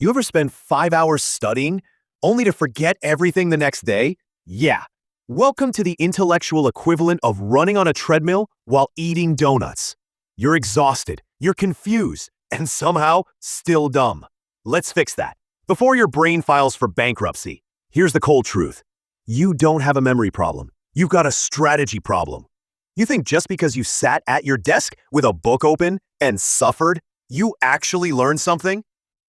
You ever spend 5 hours studying only to forget everything the next day? Yeah. Welcome to the intellectual equivalent of running on a treadmill while eating donuts. You're exhausted, you're confused, and somehow still dumb. Let's fix that. Before your brain files for bankruptcy, here's the cold truth. You don't have a memory problem. You've got a strategy problem. You think just because you sat at your desk with a book open and suffered, you actually learned something?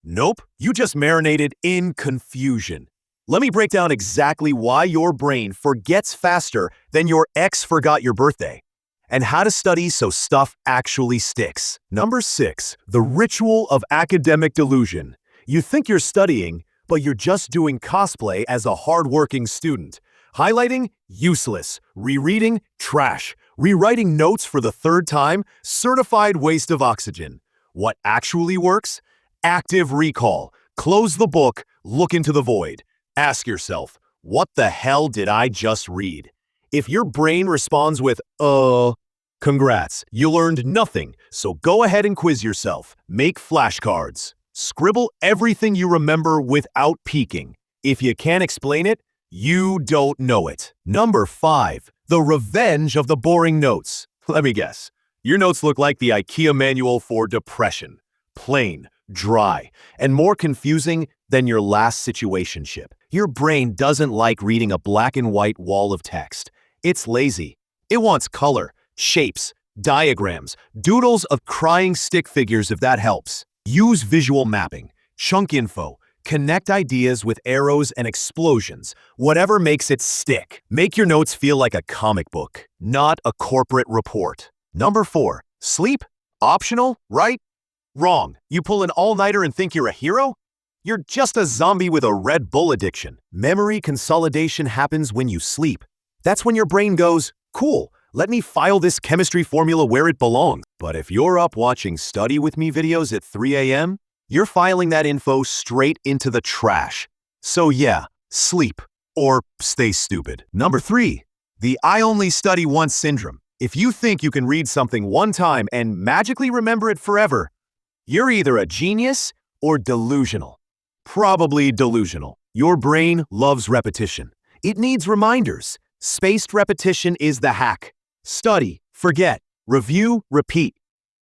Nope, you just marinated in confusion. Let me break down exactly why your brain forgets faster than your ex forgot your birthday, and how to study so stuff actually sticks. Number 6, the ritual of academic delusion. You think you're studying, but you're just doing cosplay as a hardworking student. Highlighting? Useless. Rereading? Trash. Rewriting notes for the third time? Certified waste of oxygen. What actually works? Active recall. Close the book, look into the void. Ask yourself, what the hell did I just read? If your brain responds with, congrats, you learned nothing, so go ahead and quiz yourself. Make flashcards. Scribble everything you remember without peeking. If you can't explain it, you don't know it. Number 5, the revenge of the boring notes. Let me guess. Your notes look like the IKEA manual for depression. Plain, dry, and more confusing than your last situationship. Your brain doesn't like reading a black and white wall of text. It's lazy. It wants color, shapes, diagrams, doodles of crying stick figures if that helps. Use visual mapping, chunk info, connect ideas with arrows and explosions, whatever makes it stick. Make your notes feel like a comic book, not a corporate report. Number 4, sleep? Optional, right? Wrong. You pull an all-nighter and think you're a hero? You're just a zombie with a Red Bull addiction. Memory consolidation happens when you sleep. That's when your brain goes, cool, let me file this chemistry formula where it belongs. But if you're up watching Study With Me videos at 3 a.m., you're filing that info straight into the trash. So yeah, sleep or stay stupid. Number 3, the I only study once syndrome. If you think you can read something one time and magically remember it forever, you're either a genius or delusional. Probably delusional. Your brain loves repetition. It needs reminders. Spaced repetition is the hack. Study, forget, review, repeat.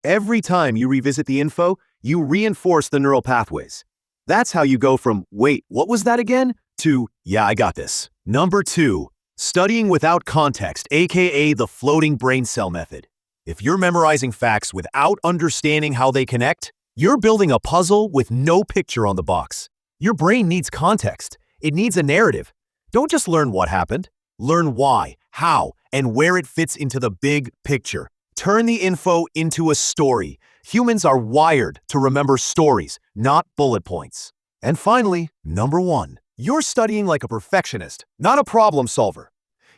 Every time you revisit the info, you reinforce the neural pathways. That's how you go from, wait, what was that again? To, yeah, I got this. Number 2, studying without context, aka the floating brain cell method. If you're memorizing facts without understanding how they connect, you're building a puzzle with no picture on the box. Your brain needs context. It needs a narrative. Don't just learn what happened. Learn why, how, and where it fits into the big picture. Turn the info into a story. Humans are wired to remember stories, not bullet points. And finally, number 1, you're studying like a perfectionist, not a problem solver.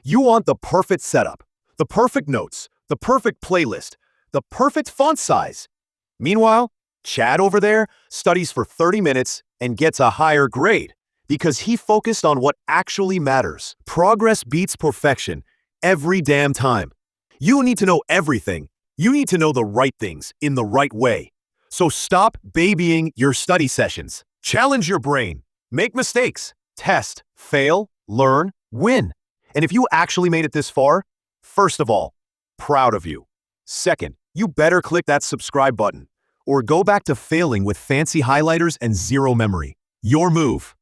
You want the perfect setup, the perfect notes, the perfect playlist, the perfect font size. Meanwhile, Chad over there studies for 30 minutes and gets a higher grade because he focused on what actually matters. Progress beats perfection every damn time. You need to know everything. You need to know the right things in the right way. So stop babying your study sessions. Challenge your brain. Make mistakes. Test. Fail. Learn. Win. And if you actually made it this far, first of all, proud of you. Second, you better click that subscribe button or go back to failing with fancy highlighters and zero memory. Your move.